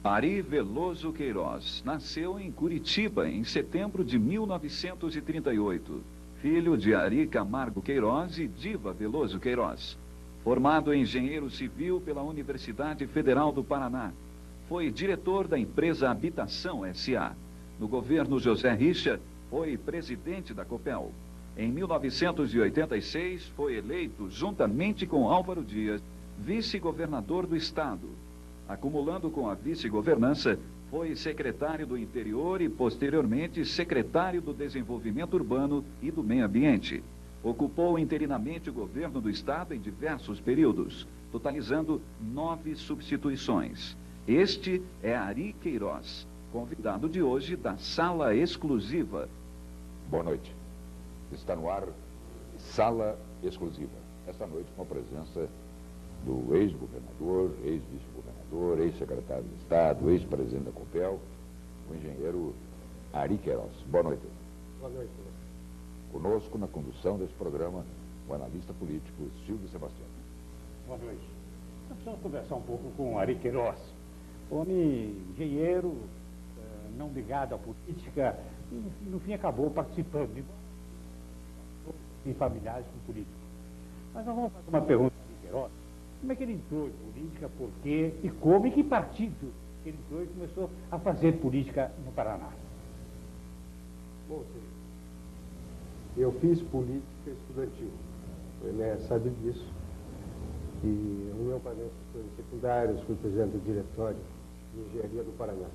Ari Veloso Queiroz nasceu em Curitiba em setembro de 1938. Filho de Ari Camargo Queiroz e Diva Veloso Queiroz. Formado em engenheiro civil pela Universidade Federal do Paraná. Foi diretor da empresa Habitação S.A. No governo José Richa, foi presidente da Copel. Em 1986, foi eleito, juntamente com Álvaro Dias, vice-governador do estado. Acumulando com a vice-governança, foi secretário do Interior e, posteriormente, secretário do Desenvolvimento Urbano e do Meio Ambiente. Ocupou interinamente o governo do estado em diversos períodos, totalizando 9 substituições. Este é Ari Queiroz, convidado de hoje da Sala Exclusiva. Boa noite. Está no ar Sala Exclusiva. Esta noite com a presença do ex-governador, ex-vice-governador, ex-secretário de Estado, ex-presidente da Copel, o engenheiro Ari Queiroz. Boa noite. Boa noite. Conosco na condução desse programa, o analista político Silvio Sebastião. Boa noite. Nós precisamos conversar um pouco com o Ari Queiroz, homem engenheiro, não ligado à política, e no fim acabou participando de familiares com políticos. Mas nós vamos fazer uma pergunta ao Ari Queiroz. Como é que ele entrou em política, por quê, e como, e que partido ele entrou e começou a fazer política no Paraná? Bom, eu fiz política estudantil, o Enéas sabe disso, e União Paranense de Estudantes Secundários, fui presidente do diretório de engenharia do Paraná.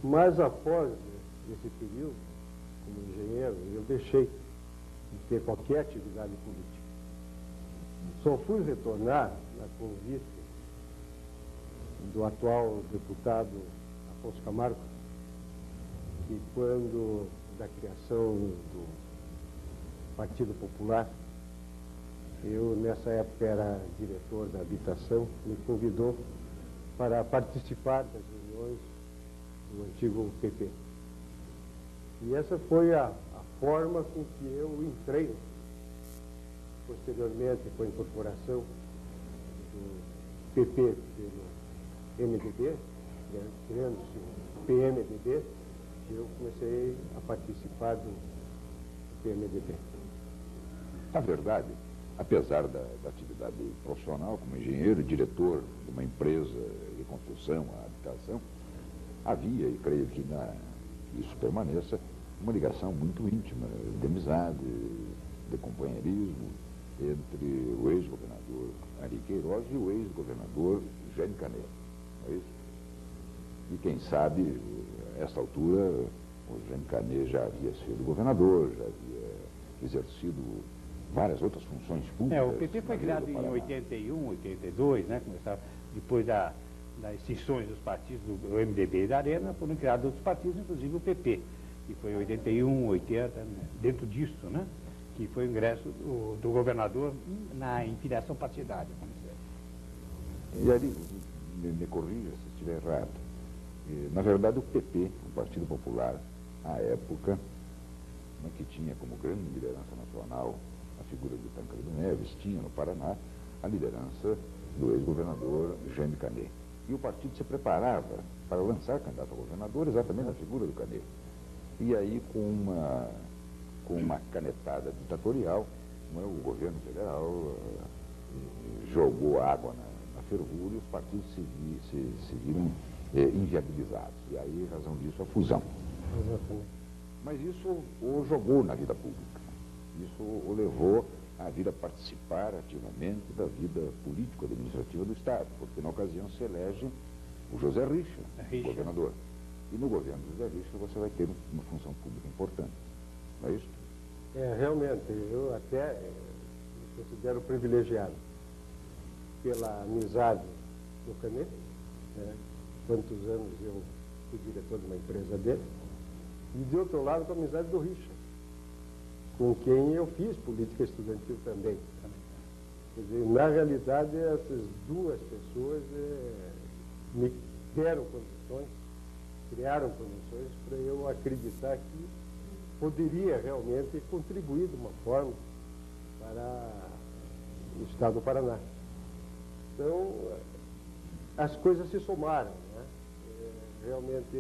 Mas após esse período, como engenheiro, eu deixei de ter qualquer atividade política. Só fui retornar na convite do atual deputado Afonso Camargo, que quando da criação do Partido Popular, eu nessa época era diretor da Habitação, me convidou para participar das reuniões do antigo PP. E essa foi a forma com que eu entrei. Posteriormente, com a incorporação do PP pelo MDB, criando-se o PMDB, eu comecei a participar do PMDB. Na verdade, apesar da atividade profissional como engenheiro, diretor de uma empresa de construção, a habitação, havia, e creio que isso permaneça, uma ligação muito íntima, de amizade, de companheirismo, entre o ex-governador Ari Queiroz e o ex-governador Jânio Canet. Não é isso? E quem sabe, a essa altura, o Jânio Canet já havia sido governador, já havia exercido várias outras funções públicas. O PP foi criado em 81, 82, né? Começaram, depois das extinções dos partidos do MDB e da Arena, foram criados outros partidos, inclusive o PP, que foi em 81, 80, né? Dentro disso, né? Que foi o ingresso do governador em filiação partidária. E ali, me corrija se estiver errado, na verdade o PP, o Partido Popular, à época, né, que tinha como grande liderança nacional a figura de Tancredo Neves, tinha no Paraná a liderança do ex-governador Jânio Canet. E o partido se preparava para lançar candidato a governador exatamente na figura do Canet. E aí, com uma canetada ditatorial, o governo federal jogou água na fervura e os partidos se viram inviabilizados. E aí, em razão disso, a fusão. Exatamente. Mas isso o jogou na vida pública. Isso o levou a vir a participar ativamente da vida político-administrativa do Estado, porque na ocasião se elege o José Richa, governador. E no governo do José Richa você vai ter uma função pública importante. Não é isso? Realmente, eu até me considero privilegiado pela amizade do Canet, né? Quantos anos eu fui diretor de uma empresa dele, e de outro lado com a amizade do Richa, com quem eu fiz política estudantil também. Quer dizer, na realidade, essas duas pessoas me deram condições, criaram condições para eu acreditar que poderia realmente contribuir de uma forma para o Estado do Paraná. Então, as coisas se somaram, né? Realmente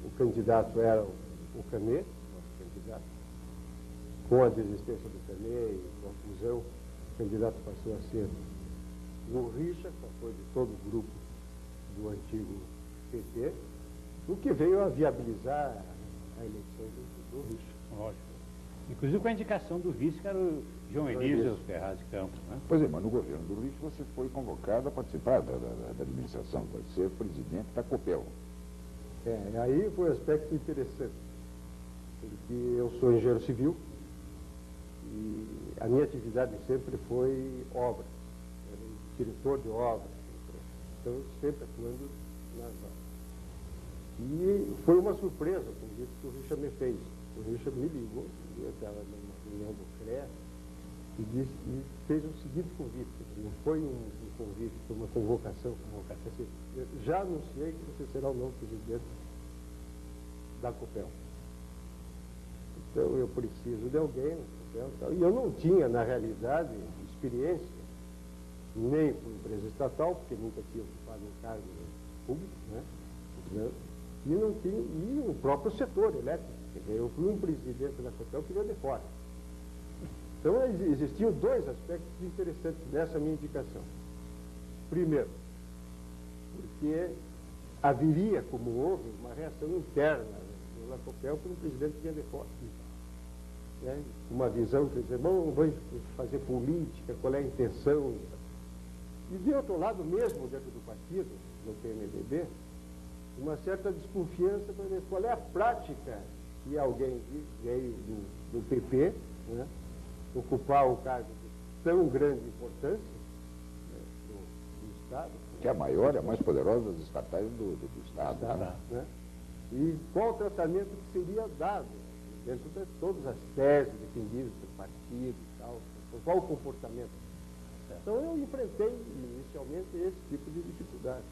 o candidato era o Canet, nosso candidato. Com a desistência do Canet e com a fusão, o candidato passou a ser o Richa, que foi de todo o grupo do antigo PT, o que veio a viabilizar a eleição do Richa. Lógico. Inclusive com a indicação do vice, que era o João Elísio Ferraz de Campos, né? Pois é, mas no governo do Richa você foi convocado a participar da administração, para ser presidente da Copel. Aí foi um aspecto interessante, porque eu sou engenheiro civil e a minha atividade sempre foi obra, era diretor de obra, então sempre atuando nas obras. E foi uma surpresa o convite que o Richa me fez. O Richa me ligou, eu estava numa reunião do CREA, e fez o seguinte convite, não foi um convite, foi uma convocação. Assim, eu já anunciei que você será o novo presidente da Copel. Então eu preciso de alguém na Copel. Tal. E eu não tinha, na realidade, experiência, nem com empresa estatal, porque nunca tinha ocupado um cargo público, né? E não tinha, e o próprio setor elétrico. Quer dizer, eu fui um presidente da Copel que veio de fora. Então, existiam dois aspectos interessantes dessa minha indicação. Primeiro, porque haveria, como houve, uma reação interna na Copel por um presidente que vinha de fora. Né? Uma visão, quer dizer, vamos fazer política, qual é a intenção. E, de outro lado, mesmo dentro do partido, no PMDB, uma certa desconfiança para ver qual é a prática que alguém veio do PP, né? Ocupar o cargo de tão grande importância, né, do Estado. Que é a maior e a mais poderosa das estatais do Estado. Né? E qual o tratamento que seria dado dentro de todas as teses defendidas pelo partido e tal, qual o comportamento. Então eu enfrentei inicialmente esse tipo de dificuldade.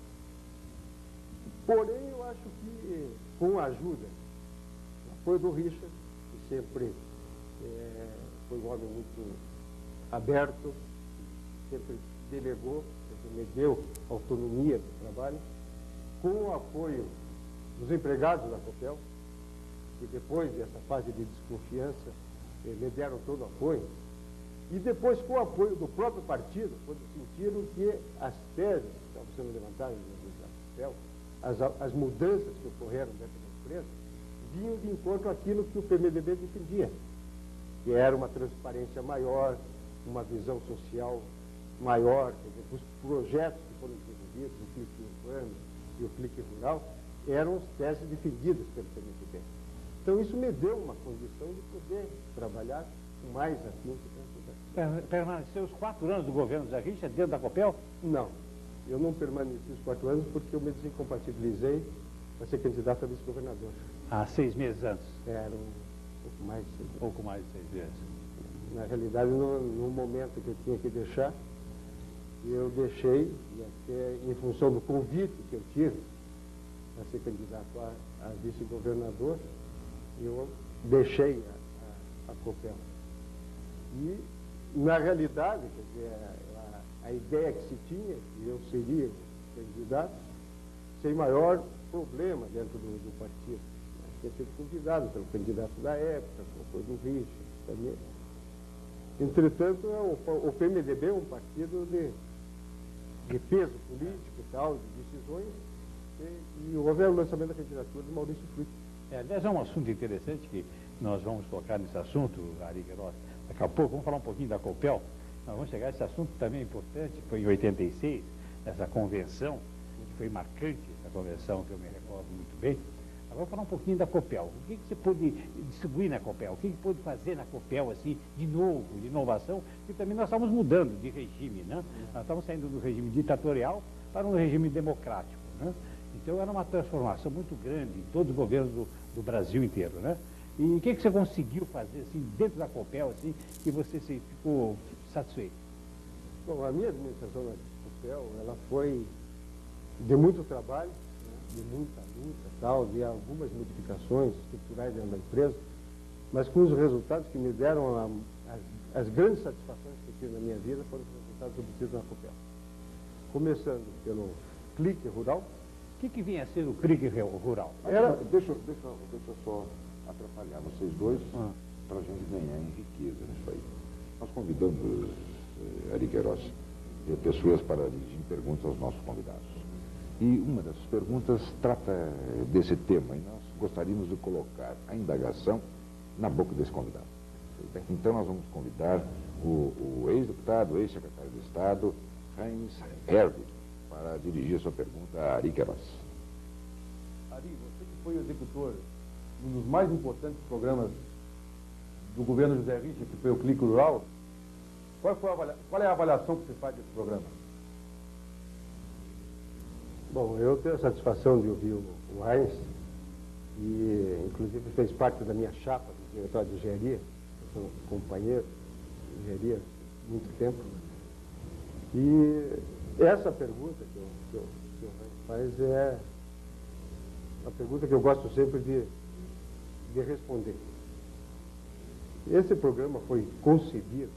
Porém, eu acho que com a ajuda, o apoio do Richa, que sempre foi um homem muito aberto, sempre delegou, sempre me deu autonomia do trabalho, com o apoio dos empregados da Copel, que depois dessa fase de desconfiança me deram todo o apoio, e depois com o apoio do próprio partido, quando sentiram que as teses que estavam sendo levantadas na Copel, as mudanças que ocorreram dentro da empresa, vinham de encontro àquilo que o PMDB defendia, que era uma transparência maior, uma visão social maior, quer dizer, os projetos que foram desenvolvidos, o Clique Urbano e o Clique Rural, eram as teses defendidas pelo PMDB. Então isso me deu uma condição de poder trabalhar com mais afinco dentro da... Permaneceu os 4 anos do governo Zé Richa dentro da Copel? Não, eu não permaneci os 4 anos porque eu me desincompatibilizei para ser candidato a vice-governador. Há 6 meses antes? Era pouco mais de 6 meses. Pouco mais de 6 meses. Na realidade, no momento que eu tinha que deixar, eu deixei, e até em função do convite que eu tive para ser candidato a vice-governador, eu deixei a Copel. E, na realidade, quer dizer, a ideia que se tinha, que eu seria candidato, sem maior problema dentro do partido. Tinha sido convidado pelo candidato da época, como foi do Richa, também. Entretanto, o PMDB é um partido de peso político e tal, de decisões, e houve o lançamento da candidatura de Maurício Frutti. Aliás, é um assunto interessante que nós vamos tocar nesse assunto, Ari Queiroz. Daqui a pouco, vamos falar um pouquinho da Copel. Nós vamos chegar a esse assunto também é importante, foi em 86, essa convenção, que foi marcante, essa convenção que eu me recordo muito bem. Agora, falar um pouquinho da Copel. O que você pôde distribuir na Copel? O que pôde fazer na Copel, assim, de novo, de inovação? Porque também nós estávamos mudando de regime, né? Nós estávamos saindo do regime ditatorial para um regime democrático, né? Então, era uma transformação muito grande em todos os governos do Brasil inteiro, né? E o que você conseguiu fazer, assim, dentro da Copel, assim, que você ficou satisfeito? Bom, a minha administração na Copel, ela foi de muito trabalho, de muita luta, tal, de algumas modificações estruturais dentro da empresa, mas com os resultados que me deram as grandes satisfações que eu tive na minha vida foram os resultados obtidos na Copel. Começando pelo Clique Rural, que vinha a ser o CRIC rural? Deixa eu só atrapalhar vocês dois para a gente ganhar em riqueza nisso aí. Nós convidamos, Ari Queiroz, pessoas para dirigir perguntas aos nossos convidados. E uma dessas perguntas trata desse tema, e nós gostaríamos de colocar a indagação na boca desse convidado. Então nós vamos convidar o ex-deputado, ex-secretário de Estado, Heinz Herwig, para dirigir a sua pergunta a Ari Queiroz. Ari, você que foi executor de um dos mais importantes programas do governo José Richa, que foi o CRIC Rural, qual é a avaliação que você faz desse programa? Bom, eu tenho a satisfação de ouvir o Heinz, e inclusive fez parte da minha chapa do diretório de engenharia, eu sou companheiro de engenharia há muito tempo. E essa pergunta que o Heinz faz é uma pergunta que eu gosto sempre de responder. Esse programa foi concebido,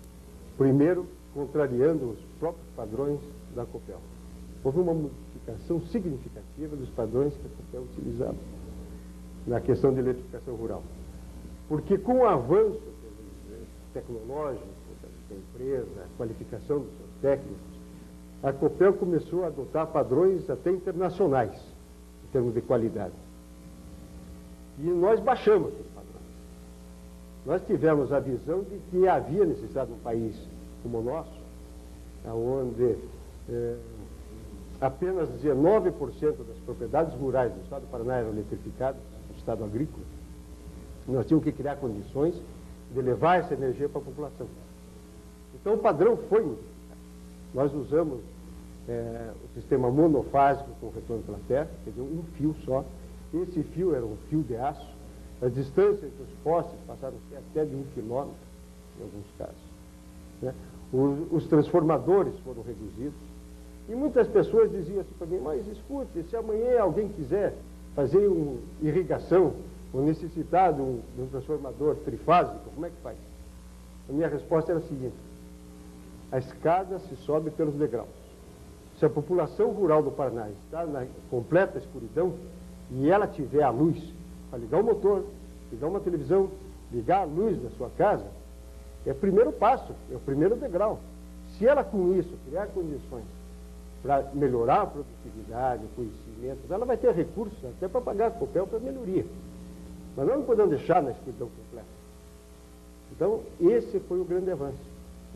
primeiro, contrariando os próprios padrões da Copel. Houve uma modificação significativa dos padrões que a Copel utilizava na questão de eletrificação rural. Porque com o avanço tecnológico da empresa, a qualificação dos seus técnicos, a Copel começou a adotar padrões até internacionais, em termos de qualidade. E nós baixamos os padrões. Nós tivemos a visão de que havia necessidade de um país como o nosso, onde apenas 19% das propriedades rurais do estado do Paraná eram eletrificadas, no estado agrícola. Nós tínhamos que criar condições de levar essa energia para a população. Então o padrão foi modificado. Nós usamos o sistema monofásico com retorno pela terra, quer dizer, um fio só. Esse fio era um fio de aço. As distâncias entre os postes passaram a ser até de 1 quilômetro, em alguns casos. Né? Os transformadores foram reduzidos. E muitas pessoas diziam assim para mim, mas escute, se amanhã alguém quiser fazer uma irrigação ou necessitar de um transformador trifásico, como é que faz? A minha resposta era a seguinte: a escada se sobe pelos degraus. Se a população rural do Paraná está na completa escuridão e ela tiver a luz para ligar o motor, ligar uma televisão, ligar a luz da sua casa, é o primeiro passo, é o primeiro degrau. Se ela com isso criar condições para melhorar a produtividade, o conhecimento, ela vai ter recursos até para pagar a Copel para melhoria. Mas nós não podemos deixar na escuridão completa. Então, esse foi o grande avanço.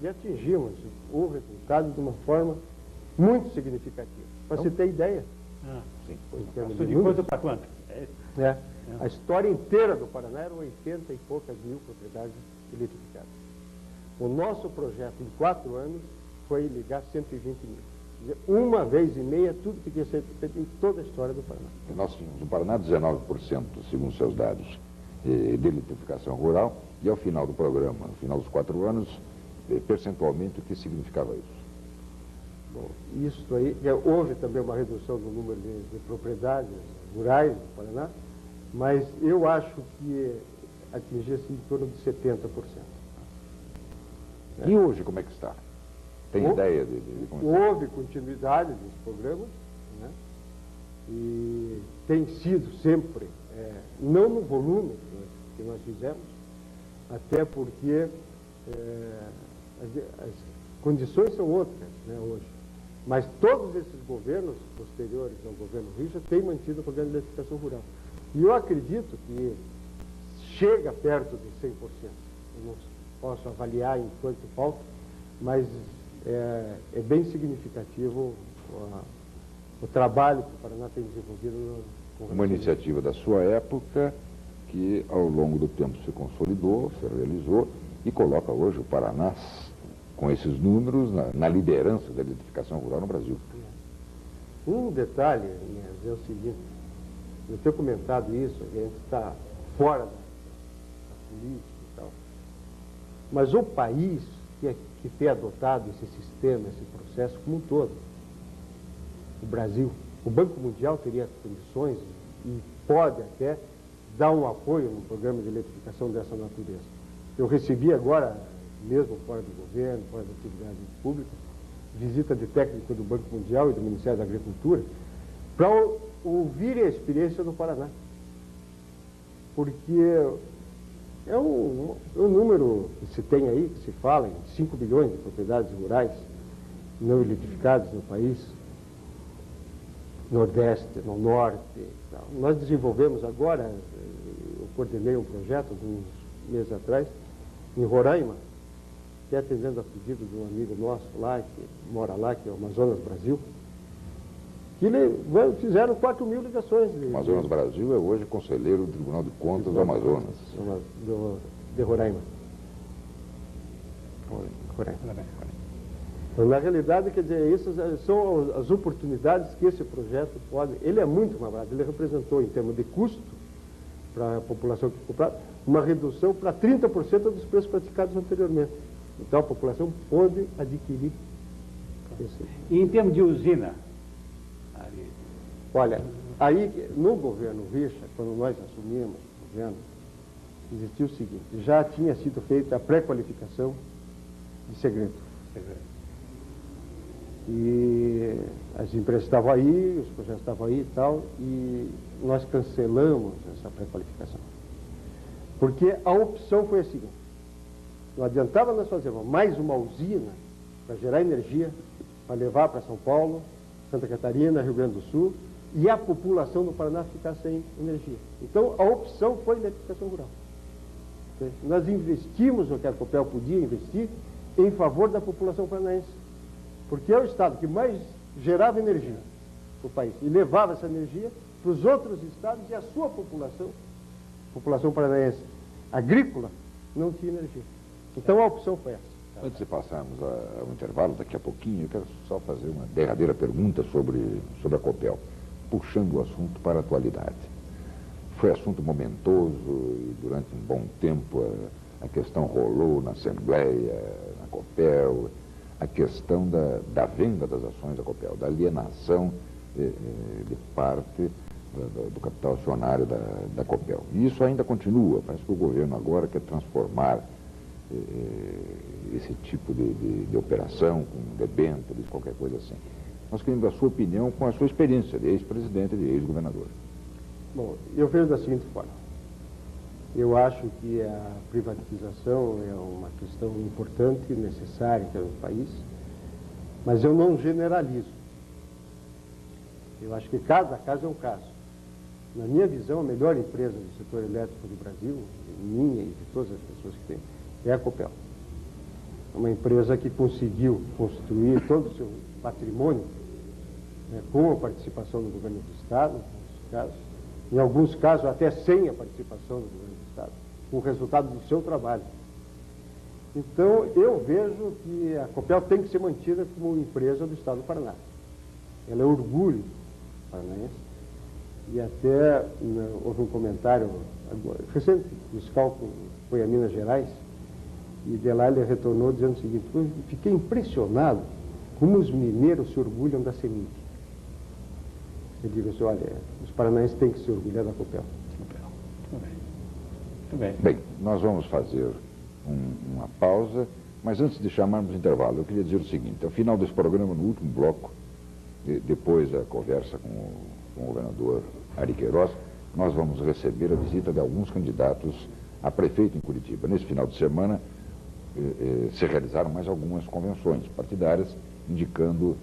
E atingimos o resultado de uma forma muito significativa. Para você ter ideia, Passou de quanto para quanto? A história inteira do Paraná eram 80 e poucas mil propriedades eletrificadas. O nosso projeto, em 4 anos, foi ligar 120 mil. Uma vez e meia, tudo que tinha sido feito em toda a história do Paraná. Nós tínhamos no Paraná 19%, segundo seus dados, de eletrificação rural, e ao final do programa, no final dos 4 anos, percentualmente, o que significava isso? Bom, isso aí, houve também uma redução do número de propriedades rurais do Paraná, mas eu acho que atingia-se em torno de 70%. E hoje, como é que está? Tem ideia de como está? Houve continuidade desse programa, né? E tem sido sempre, não no volume que nós fizemos, até porque as condições são outras, né, hoje. Mas todos esses governos posteriores ao governo Richa têm mantido o programa de eletrificação rural. E eu acredito que chega perto de 100%. Eu não posso avaliar em quanto falta, mas é bem significativo o trabalho que o Paraná tem desenvolvido. Uma iniciativa da sua época que ao longo do tempo se consolidou, se realizou e coloca hoje o Paraná com esses números na liderança da eletrificação rural no Brasil. Um detalhe, Inês, é o seguinte: eu tenho comentado isso, a gente está fora da política e tal, mas o país que tem adotado esse sistema, esse processo como um todo, o Brasil, o Banco Mundial teria condições e pode até dar um apoio no programa de eletrificação dessa natureza. Eu recebi agora, mesmo fora do governo, fora da atividade pública, visita de técnico do Banco Mundial e do Ministério da Agricultura, para ouvir a experiência do Paraná. Porque é um número que se tem aí, que se fala em 5 bilhões de propriedades rurais não eletrificadas no país, Nordeste, no Norte. Tal. Nós desenvolvemos agora, eu coordenei um projeto de uns meses atrás, em Roraima, que é atendendo a pedido de um amigo nosso lá, que mora lá, que é o Amazonas Brasil, que fizeram 4 mil ligações. O Amazonas Brasil é hoje conselheiro do Tribunal de Contas do Amazonas. De Roraima. Roraima. Então, na realidade, quer dizer, essas são as oportunidades que esse projeto pode... Ele é muito mais barato, ele representou, em termos de custo, para a população que comprava, uma redução para 30% dos preços praticados anteriormente. Então, a população pode adquirir esse... E em termos de usina? Olha, aí, no governo Richa, quando nós assumimos o governo, existiu o seguinte, já tinha sido feita a pré-qualificação de segredo. E as empresas estavam aí, os projetos estavam aí e tal, e nós cancelamos essa pré-qualificação. Porque a opção foi a seguinte, não adiantava nós fazermos mais uma usina para gerar energia, para levar para São Paulo, Santa Catarina, Rio Grande do Sul, e a população do Paraná ficar sem energia. Então, a opção foi a eletrificação rural. Nós investimos o que a Copel podia investir em favor da população paranaense, porque é o estado que mais gerava energia para o país e levava essa energia para os outros estados e a sua população paranaense agrícola, não tinha energia. Então, a opção foi essa. Antes de passarmos ao intervalo, daqui a pouquinho, eu quero só fazer uma derradeira pergunta sobre a Copel, puxando o assunto para a atualidade. Foi assunto momentoso e durante um bom tempo a questão rolou na Assembleia, na Copel, a questão da venda das ações da Copel, da alienação de parte do capital acionário da Copel. E isso ainda continua, parece que o governo agora quer transformar esse tipo de operação com debêntures, qualquer coisa assim. Nós queremos a sua opinião com a sua experiência de ex-presidente e de ex-governador. Bom, eu vejo da seguinte forma. Eu acho que a privatização é uma questão importante e necessária em termos do país, mas eu não generalizo. Eu acho que cada caso é um caso. Na minha visão, a melhor empresa do setor elétrico do Brasil, minha e de todas as pessoas que tem, é a Copel. É uma empresa que conseguiu construir todo o seu patrimônio, né, com a participação do governo do Estado, em alguns casos até sem a participação do governo do Estado, com o resultado do seu trabalho. Então, eu vejo que a Copel tem que ser mantida como empresa do Estado do Paraná. Ela é orgulho paranaense. E até houve um comentário recente, o fiscal foi a Minas Gerais, e de lá ele retornou dizendo o seguinte: eu fiquei impressionado como os mineiros se orgulham da CEMIG. Eu digo assim, olha, os paranaenses têm que se orgulhar da Copel. Muito bem. Bem, nós vamos fazer uma pausa, mas antes de chamarmos o intervalo, eu queria dizer o seguinte: ao final desse programa, no último bloco, depois da conversa com o governador Ari Queiroz, nós vamos receber a visita de alguns candidatos a prefeito em Curitiba. Nesse final de semana, se realizaram mais algumas convenções partidárias, indicando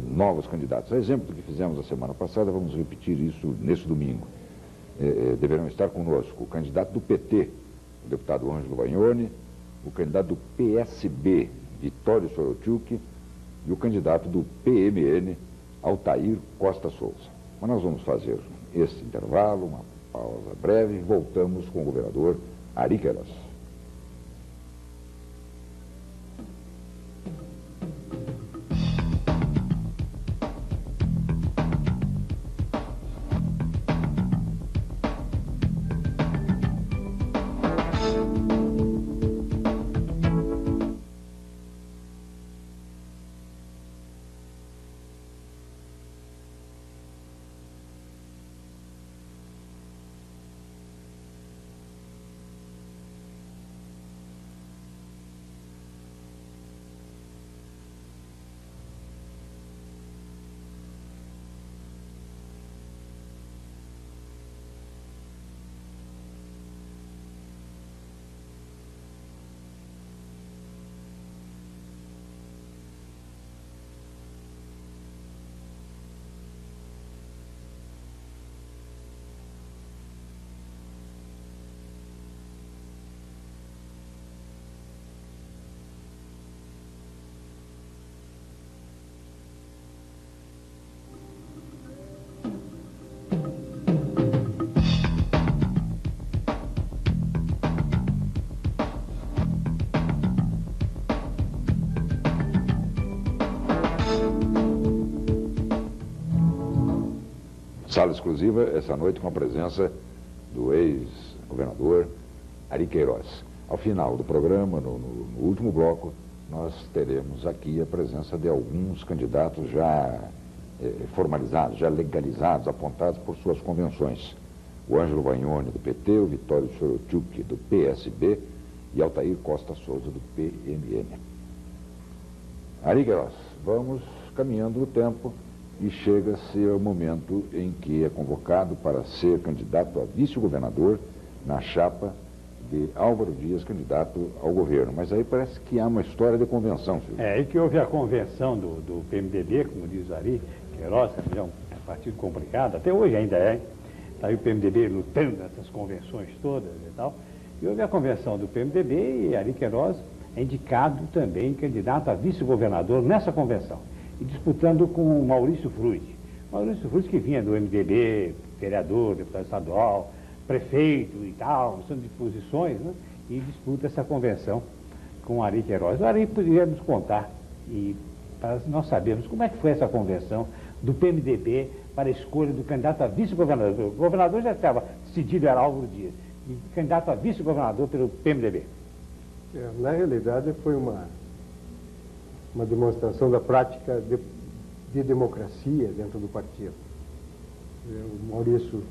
novos candidatos. A exemplo do que fizemos a semana passada, vamos repetir isso nesse domingo. Deverão estar conosco o candidato do PT, o deputado Ângelo Vagnoni, o candidato do PSB, Vitório Sorochuk, e o candidato do PMN, Altair Costa Souza. Mas nós vamos fazer esse intervalo, uma pausa breve, e voltamos com o governador Ari Queiroz. Sala exclusiva essa noite com a presença do ex-governador Ari Queiroz. Ao final do programa, no último bloco, nós teremos aqui a presença de alguns candidatos já formalizados, já legalizados, apontados por suas convenções. O Ângelo Vagnoni, do PT, o Vitório Chorochuk, do PSB, e Altair Costa Souza, do PMN. Ari Queiroz, vamos caminhando o tempo e chega-se o momento em que é convocado para ser candidato a vice-governador na chapa de Álvaro Dias, candidato ao governo. Mas aí parece que há uma história de convenção, Silvio. É aí que houve a convenção do PMDB, como diz Ari Queiroz, que é um partido complicado, até hoje ainda é. Está aí o PMDB lutando nessas convenções todas e tal. E houve a convenção do PMDB e Ari Queiroz é indicado também candidato a vice-governador nessa convenção. E disputando com o Maurício Fruit. Maurício Fruit que vinha do MDB, vereador, deputado estadual, prefeito e tal, são de posições, né? E disputa essa convenção com o Ari Queiroz. O Ari poderia nos contar, e para nós sabermos como é que foi essa convenção do PMDB para a escolha do candidato a vice-governador. O governador já estava decidido, era Álvaro Dias, e candidato a vice-governador pelo PMDB. Na realidade, foi uma demonstração da prática de democracia dentro do partido. O Maurício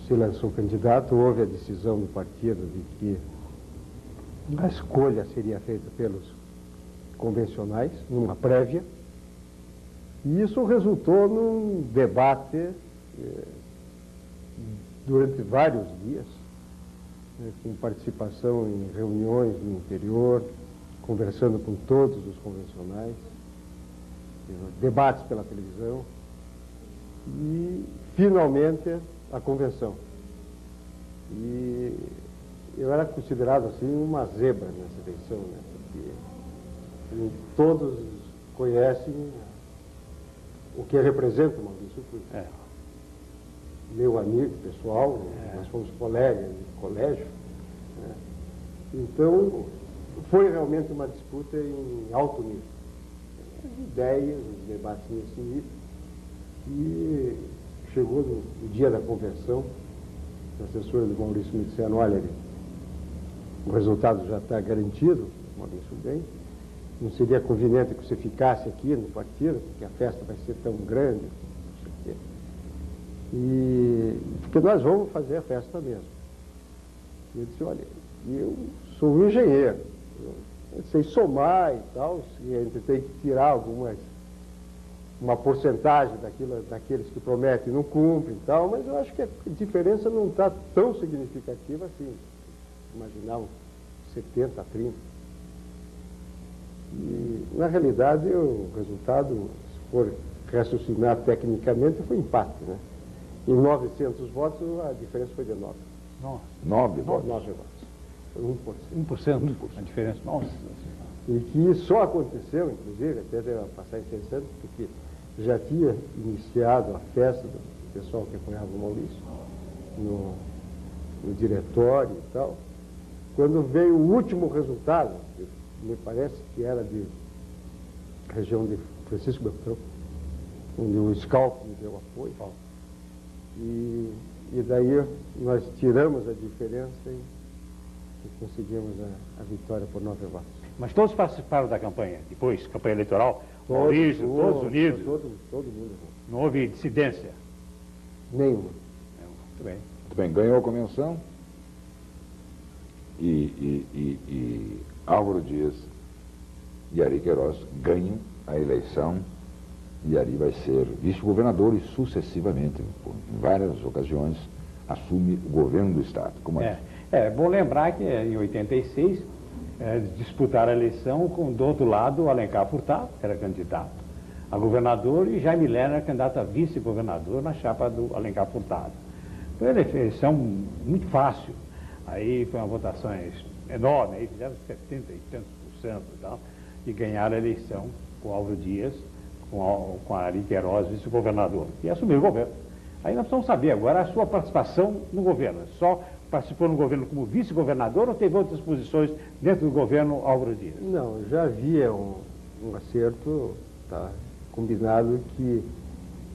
se lançou candidato, houve a decisão do partido de que a escolha seria feita pelos convencionais, numa prévia, e isso resultou num debate durante vários dias, com participação em reuniões no interior, conversando com todos os convencionais, debates pela televisão e, finalmente, a convenção. E eu era considerado, assim, uma zebra nessa eleição, né? Porque todos conhecem o que representa o Maurício Fruit. Meu amigo pessoal, nós fomos colegas de colégio, né? Então, foi realmente uma disputa em alto nível. As ideias, os debates nesse nível. E chegou no dia da convenção, os assessores do Maurício me disseram, olha, o resultado já está garantido, Maurício bem, não seria conveniente que você ficasse aqui no partido, porque a festa vai ser tão grande, não sei o quê. Porque nós vamos fazer a festa mesmo. E eu disse, olha, eu sou um engenheiro, eu sei somar e tal, e a gente tem que tirar uma porcentagem daqueles que prometem e não cumprem e tal, mas eu acho que a diferença não está tão significativa assim. Imaginar uns 70 a 30. E, na realidade, o resultado, se for raciocinar tecnicamente, foi empate, né? Em 900 votos, a diferença foi de 9. Nossa. 9 votos? 9 votos. Foi 1%. A diferença. Nossa. E que só aconteceu, inclusive, até deve passar interessante, porque já tinha iniciado a festa do pessoal que apoiava o Maurício, no diretório e tal. Quando veio o último resultado, me parece que era de região de Francisco Beltrão, onde o Scalp me deu apoio. E daí nós tiramos a diferença e conseguimos a vitória por 9 votos. Mas todos participaram da campanha, depois, campanha eleitoral, Maurício, todos unidos? Todo mundo. Não houve dissidência? Nenhuma. Muito bem. Muito bem, ganhou a convenção e Álvaro Dias e Ari Queiroz ganham a eleição e Ari vai ser vice-governador e sucessivamente, em várias ocasiões, assume o governo do Estado. Como é bom lembrar que em 86 disputaram a eleição do outro lado o Alencar Furtado, que era candidato a governador, e Jaime Lerner era candidato a vice-governador na chapa do Alencar Furtado. Foi uma eleição muito fácil. Aí foi uma votação enorme, aí fizeram 70 e tantos % e tal, e ganharam a eleição com Álvaro Dias, com Ari Queiroz, vice-governador, e assumiu o governo. Aí nós precisamos saber agora a sua participação no governo. Só participou no governo como vice-governador ou teve outras posições dentro do governo Álvaro Dias? Não, já havia um acerto, tá, combinado que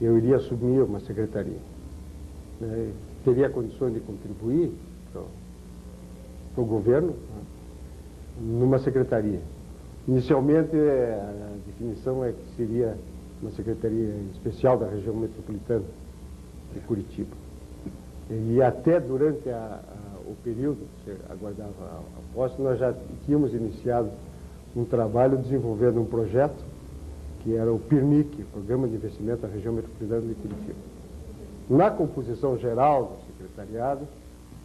eu iria assumir uma secretaria. né, teria condições de contribuir para o governo, né, numa secretaria. Inicialmente, a definição é que seria uma secretaria especial da região metropolitana de Curitiba. E até durante o período que se aguardava a posse, nós já tínhamos iniciado um trabalho desenvolvendo um projeto que era o PIRMIC, Programa de Investimento da Região Metropolitana de Curitiba. Na composição geral do secretariado,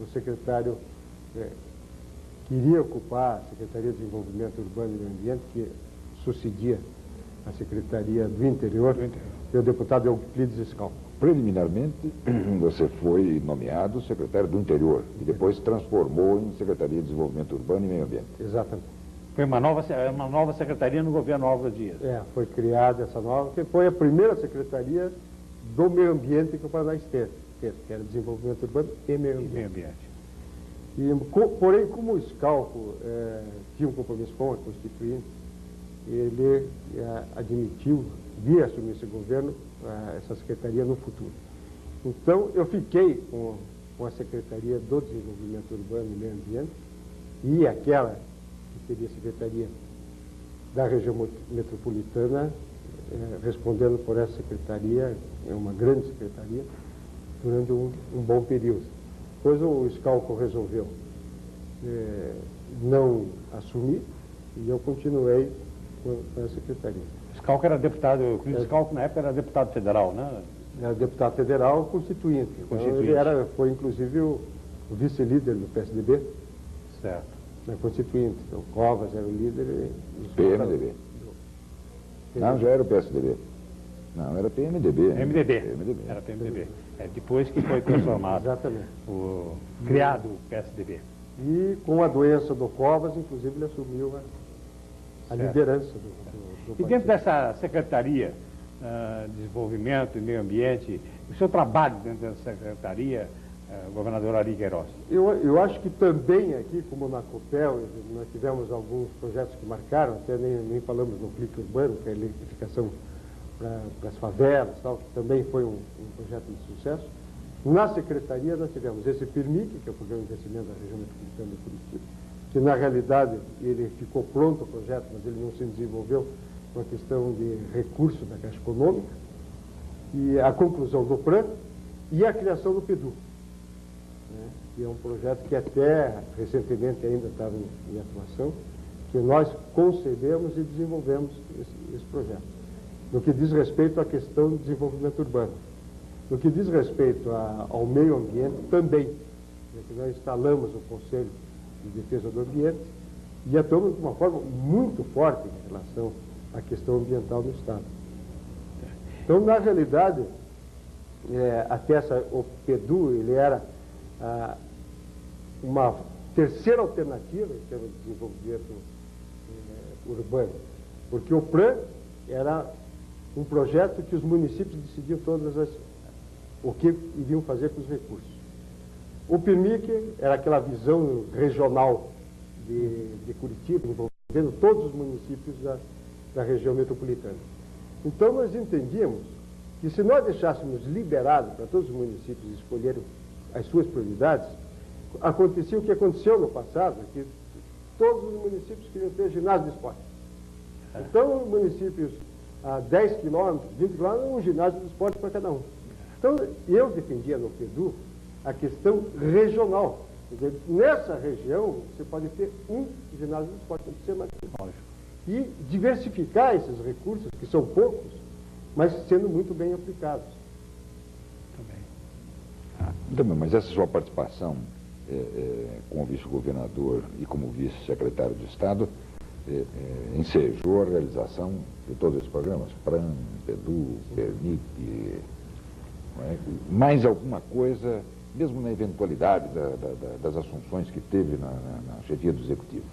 o secretário queria ocupar a Secretaria de Desenvolvimento Urbano e Meio Ambiente, que sucedia a Secretaria do Interior, e o deputado Euclides Scalco. Preliminarmente, você foi nomeado secretário do Interior e depois se transformou em Secretaria de Desenvolvimento Urbano e Meio Ambiente. Exatamente. Foi uma nova secretaria no governo Álvaro Dias. Foi criada essa nova, que foi a primeira secretaria do meio ambiente que o Paraná teve, que era Desenvolvimento Urbano e Meio Ambiente. Porém, como o Scalco tinha um compromisso com a Constituinte, ele admitiu vir assumir esse governo, essa secretaria no futuro. Então, eu fiquei com a Secretaria do Desenvolvimento Urbano e Meio Ambiente e aquela que seria a Secretaria da Região Metropolitana, respondendo por essa secretaria, é uma grande secretaria, durante um bom período. Depois o Scalco resolveu não assumir e eu continuei com a secretaria. Scalco era deputado, o Scalco na época era deputado federal, né? Era deputado federal constituinte. Então, ele foi inclusive o vice-líder do PSDB. Certo. Na constituinte. Então, Covas era o líder e... PMDB. Não, já era o PSDB. Não, era PMDB. PMDB. Era PMDB. Depois que foi transformado. Exatamente. Criado o PSDB. E com a doença do Covas, inclusive, ele assumiu a liderança do E dentro dessa Secretaria de Desenvolvimento e Meio Ambiente, o seu trabalho dentro dessa Secretaria, governador Ari Queiroz? Eu acho que também aqui, como na COPEL, nós tivemos alguns projetos que marcaram, até nem falamos no clique urbano, que é a eletrificação para as favelas, tal, que também foi um projeto de sucesso. Na Secretaria nós tivemos esse PIRMIC, que é o Programa de Investimento da Região Metropolitana de Curitiba, que na realidade ele ficou pronto o projeto, mas ele não se desenvolveu com a questão de recursos da Caixa Econômica, e a conclusão do PRAN e a criação do PEDU, né, que é um projeto que até recentemente ainda estava em atuação, que nós concebemos e desenvolvemos esse projeto. No que diz respeito à questão do desenvolvimento urbano. No que diz respeito ao meio ambiente, também, que nós instalamos o Conselho de Defesa do Ambiente e atuamos de uma forma muito forte em relação à questão ambiental no Estado. Então, na realidade, até o PEDU, ele era uma terceira alternativa em termos de desenvolvimento urbano, porque o PRAN era um projeto que os municípios decidiam o que iriam fazer com os recursos. O PIRMIC era aquela visão regional de Curitiba, envolvendo todos os municípios da região metropolitana. Então, nós entendíamos que se nós deixássemos liberado para todos os municípios escolherem as suas prioridades, acontecia o que aconteceu no passado, que todos os municípios queriam ter ginásio de esporte. Então, os municípios a 10 quilômetros, 20 quilômetros, um ginásio de esporte para cada um. Então, eu defendia no PEDU a questão regional. Quer dizer, nessa região, você pode ter um ginásio de esporte, não precisa mais. E diversificar esses recursos, que são poucos, mas sendo muito bem aplicados. Também, mas essa sua participação como vice-governador e como vice-secretário de Estado ensejou a realização de todos esses programas, PRAN, PEDU, PERMIC, mais alguma coisa, mesmo na eventualidade das assunções que teve na chefia do Executivo,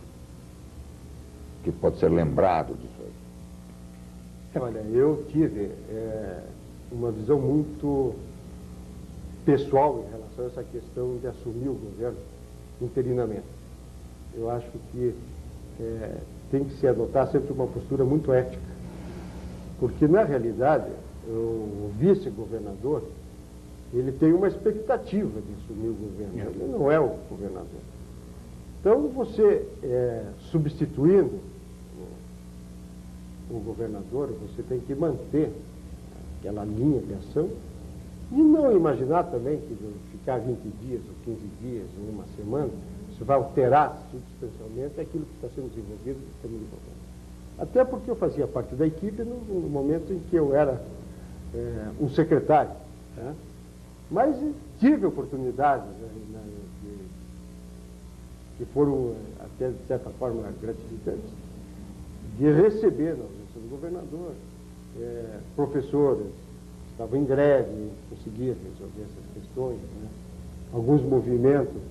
que pode ser lembrado disso aí? Olha, eu tive uma visão muito pessoal em relação a essa questão de assumir o governo interinamente. Eu acho que tem que se adotar sempre uma postura muito ética, porque na realidade o vice-governador ele tem uma expectativa de assumir o governo, ele não é o governador. Então, você substituindo o governador, você tem que manter aquela linha de ação e não imaginar também que ficar 20 dias ou 15 dias ou uma semana, isso vai alterar substancialmente aquilo que está sendo desenvolvido no caminho do governo. Até porque eu fazia parte da equipe no momento em que eu era um secretário. Né? Mas tive oportunidades que foram até de certa forma gratificantes, de receber na ausência do governador professores que estavam em greve, conseguiam resolver essas questões, né? Alguns movimentos,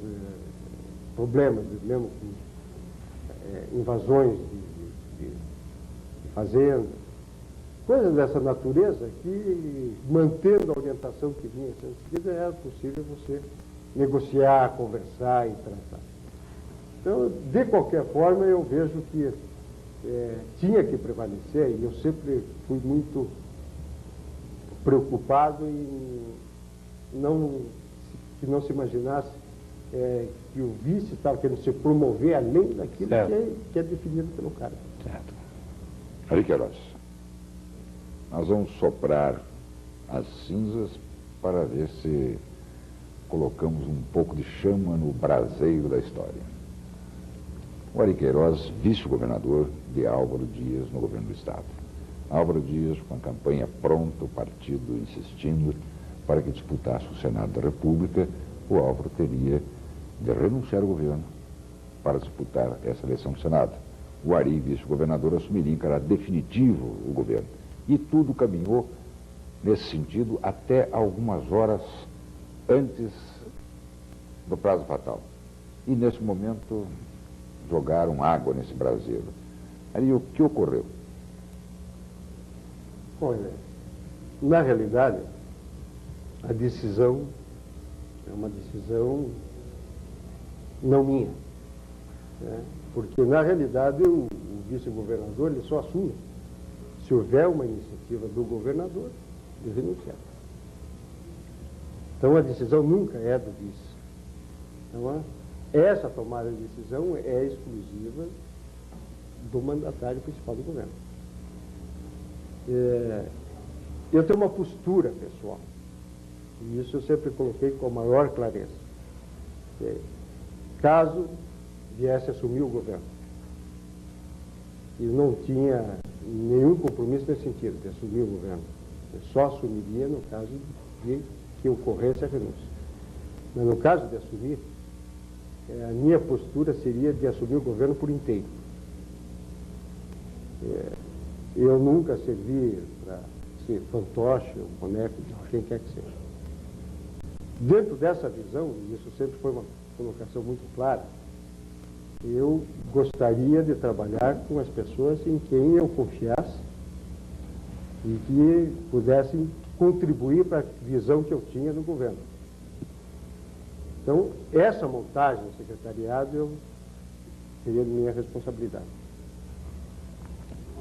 problemas, mesmo com invasões de fazendas, coisas dessa natureza que, mantendo a orientação que vinha sendo seguida, era possível você negociar, conversar e tratar. Então, de qualquer forma, eu vejo que tinha que prevalecer, e eu sempre fui muito preocupado em que não se imaginasse que o vice estava querendo se promover além daquilo que é definido pelo cargo. Certo. Ari Queiroz, nós vamos soprar as cinzas para ver se colocamos um pouco de chama no braseiro da história. O Ari Queiroz, vice-governador de Álvaro Dias no governo do Estado. Álvaro Dias, com a campanha pronta, o partido insistindo para que disputasse o Senado da República, o Álvaro teria de renunciar ao governo para disputar essa eleição do Senado. O Ari, vice-governador, assumiria em caráter definitivo o governo. E tudo caminhou nesse sentido até algumas horas antes do prazo fatal. E nesse momento jogaram água nesse braseiro. Aí o que ocorreu? Olha, na realidade, a decisão é uma decisão não minha, né? Porque, na realidade, o vice-governador ele só assume se houver uma iniciativa do governador de renunciar. Então, a decisão nunca é do vice. Então, essa tomada de decisão é exclusiva do mandatário principal do governo. Eu tenho uma postura pessoal, e isso eu sempre coloquei com a maior clareza. Caso viesse assumir o governo, e não tinha nenhum compromisso nesse sentido, de assumir o governo, eu só assumiria no caso de que ocorresse a renúncia. Mas no caso de assumir, a minha postura seria de assumir o governo por inteiro. Eu nunca servi para ser fantoche ou boneco de quem quer que seja. Dentro dessa visão, e isso sempre foi uma colocação muito clara, eu gostaria de trabalhar com as pessoas em quem eu confiasse e que pudessem contribuir para a visão que eu tinha do governo. Então, essa montagem do secretariado seria de minha responsabilidade.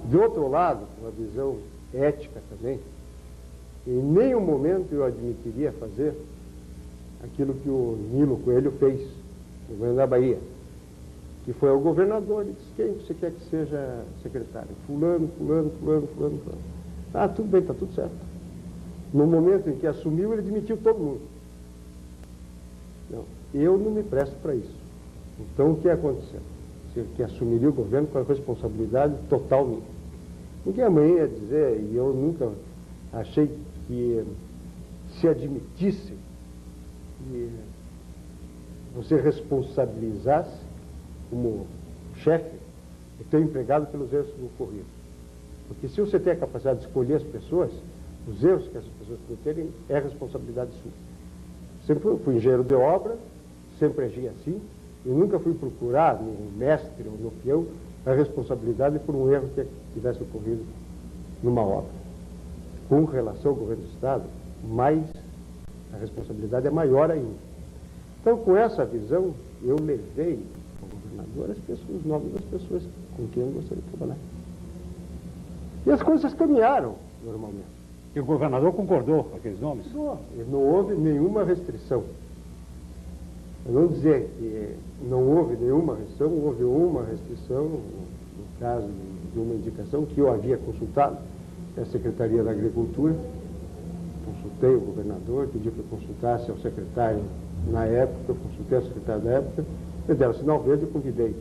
De outro lado, uma visão ética também, em nenhum momento eu admitiria fazer aquilo que o Nilo Coelho fez no governo da Bahia, que foi ao governador e disse: quem você quer que seja secretário? Fulano. Ah, tudo bem, está tudo certo. No momento em que assumiu, ele demitiu todo mundo. Não, eu não me presto para isso. Então, o que aconteceu? Que assumiria o governo com a responsabilidade total minha. Porque amanhã ia dizer, e eu nunca achei que se admitisse que você responsabilizasse como chefe o teu empregado pelos erros ocorridos. Porque se você tem a capacidade de escolher as pessoas, os erros que essas pessoas cometerem é responsabilidade sua. Sempre fui engenheiro de obra, sempre agi assim, e nunca fui procurar no mestre ou no peão a responsabilidade por um erro que tivesse ocorrido numa obra. Com relação ao governo do Estado, mais a responsabilidade é maior ainda. Então, com essa visão, eu levei ao governador os nomes das pessoas com quem eu gostaria de trabalhar. E as coisas caminharam normalmente. E o governador concordou com aqueles nomes? Não houve nenhuma restrição. Eu não dizer que não houve nenhuma restrição, houve uma restrição, no caso de uma indicação que eu havia consultado a Secretaria da Agricultura, consultei o governador, pedi para consultasse ao secretário na época, eu consultei ao secretário da época, me deram sinal verde e convidei.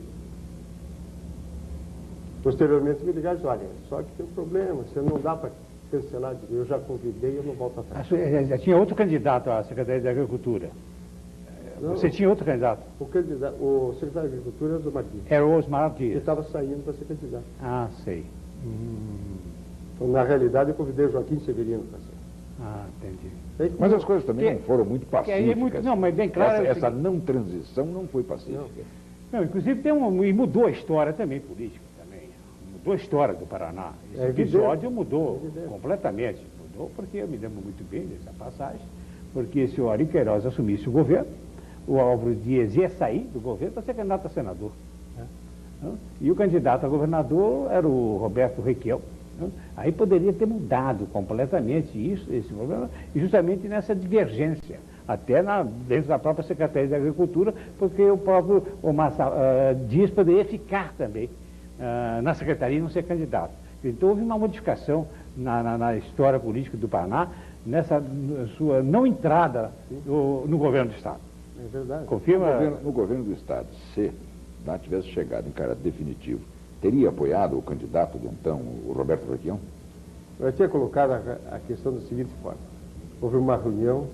Posteriormente me ligaram e disseram, olha, só que tem um problema, você não dá para cancelar, eu já convidei e eu não volto atrás. Já tinha outro candidato à Secretaria da Agricultura? Não, você tinha outro candidato? O secretário da Agricultura era o Osmar Dias. Era o Osmar Ele Dias. estava saindo para ser candidato. Ah, sei. Então, na realidade, eu convidei o Joaquim Severino para ser. Ah, entendi. Mas as coisas também não foram muito pacíficas. Não, mas bem claro... Essa não transição não foi pacífica. Não, inclusive e mudou a história também, política também. Mudou a história do Paraná. Esse episódio mudou completamente. Mudou porque eu me lembro muito bem dessa passagem, porque se o Ari Queiroz assumisse o governo, o Álvaro Dias ia sair do governo para ser candidato a senador. E o candidato a governador era o Roberto Requião. Aí poderia ter mudado completamente esse problema, e justamente nessa divergência, até dentro da própria Secretaria da Agricultura, porque o próprio Omar Dias poderia ficar também na Secretaria e não ser candidato. Então houve uma modificação na história política do Paraná, nessa sua não entrada no governo do Estado. É verdade. Confirma? No governo do Estado, se lá tivesse chegado em caráter definitivo, teria apoiado o candidato de então, o Roberto Requião? Eu tinha colocado a questão da seguinte forma. Houve uma reunião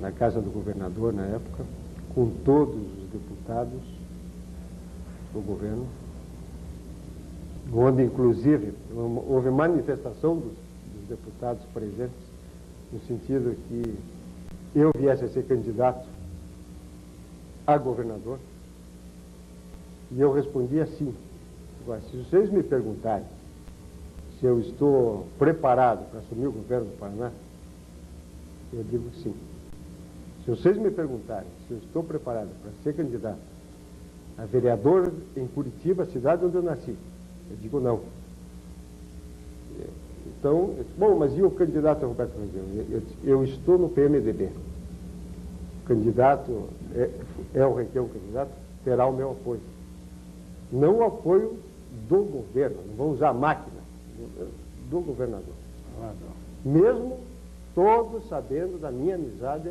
na casa do governador, na época, com todos os deputados do governo, onde, inclusive, houve manifestação dos deputados presentes, no sentido que eu viesse a ser candidato a governador, e eu respondi assim: agora, se vocês me perguntarem se eu estou preparado para assumir o governo do Paraná, eu digo sim. Se vocês me perguntarem se eu estou preparado para ser candidato a vereador em Curitiba, cidade onde eu nasci, eu digo não. Então, bom, mas e o candidato a Roberto Requião? Eu estou no PMDB. O candidato é o Requião candidato, terá o meu apoio. Não o apoio do governo, não vou usar a máquina, do governador. Mesmo todos sabendo da minha amizade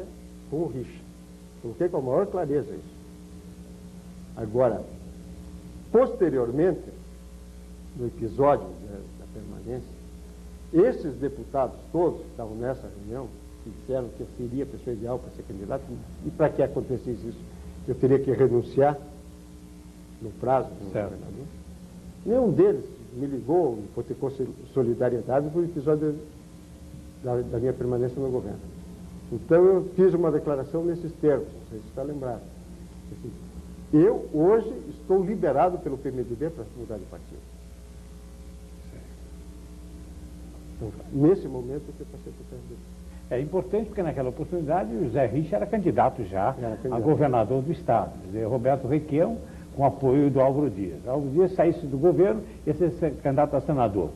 com o Richa. Coloquei com a maior clareza isso. Agora, posteriormente, no episódio da permanência, esses deputados todos que estavam nessa reunião, que disseram que eu seria a pessoa ideal para ser candidato, e para que acontecesse isso, eu teria que renunciar no prazo do governador. Nenhum deles me ligou e hipotekou solidariedade por episódio da minha permanência no governo. Então eu fiz uma declaração nesses termos, não sei se está lembrado. Eu hoje estou liberado pelo PMDB para mudar de partido. Então, nesse momento eu passei para o PMDB. É importante porque naquela oportunidade o Zé Richa era candidato já a governador do Estado. Quer dizer, Roberto Requião, com apoio do Álvaro Dias. O Álvaro Dias saísse do governo e ia ser candidato a senador.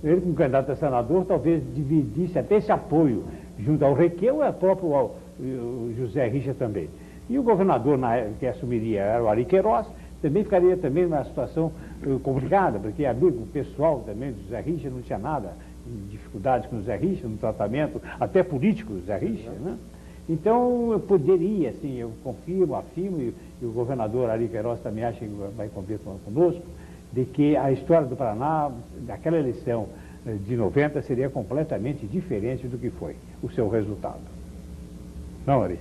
Ele, como candidato a senador, talvez dividisse até esse apoio junto ao Requião e ao próprio o José Richa também. E o governador que assumiria era o Ari Queiroz, também ficaria também numa situação complicada, porque amigo pessoal também do José Richa não tinha nada, dificuldades com o José Richa, no tratamento, até político do José Richa, né? Então, eu poderia, assim, eu confirmo, afirmo, e o governador Ari Queiroz também acha que vai conversar conosco, de que a história do Paraná, daquela eleição de 90, seria completamente diferente do que foi o seu resultado. Não, Ari?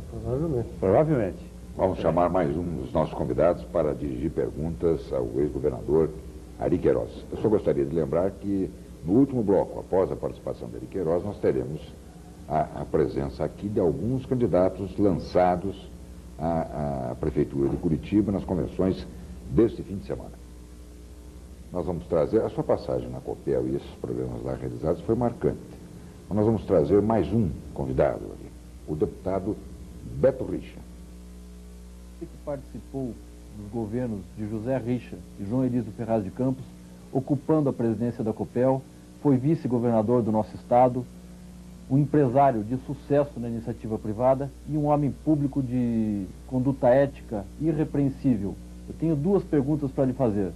Provavelmente. Provavelmente. Vamos chamar mais um dos nossos convidados para dirigir perguntas ao ex-governador Ari Queiroz. Eu só gostaria de lembrar que no último bloco, após a participação de Ari Queiroz, nós teremos a presença aqui de alguns candidatos lançados à Prefeitura de Curitiba nas convenções deste fim de semana. Nós vamos trazer, a sua passagem na Copel e esses programas lá realizados foi marcante. Mas nós vamos trazer mais um convidado aqui, o deputado Beto Richa. Você que participou dos governos de José Richa e João Elísio Ferraz de Campos, ocupando a presidência da Copel, foi vice-governador do nosso estado, um empresário de sucesso na iniciativa privada e um homem público de conduta ética irrepreensível. Eu tenho duas perguntas para lhe fazer.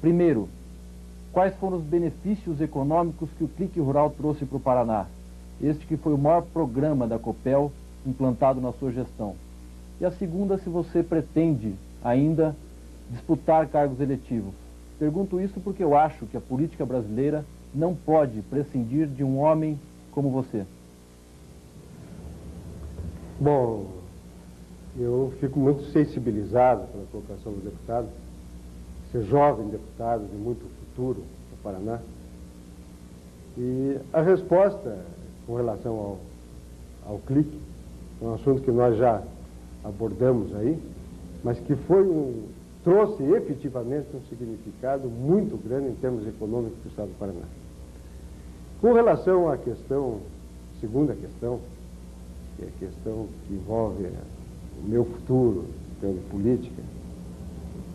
Primeiro, quais foram os benefícios econômicos que o Clique Rural trouxe para o Paraná? Este que foi o maior programa da Copel implantado na sua gestão. E a segunda, se você pretende ainda disputar cargos eletivos. Pergunto isso porque eu acho que a política brasileira não pode prescindir de um homem como você. Bom, eu fico muito sensibilizado pela colocação do deputado, ser jovem deputado de muito futuro no Paraná. E a resposta com relação ao Clique, é um assunto que nós já abordamos aí, mas que trouxe efetivamente um significado muito grande em termos econômicos para o Estado do Paraná. Com relação à questão, segunda questão, que é a questão que envolve o meu futuro em termos de política,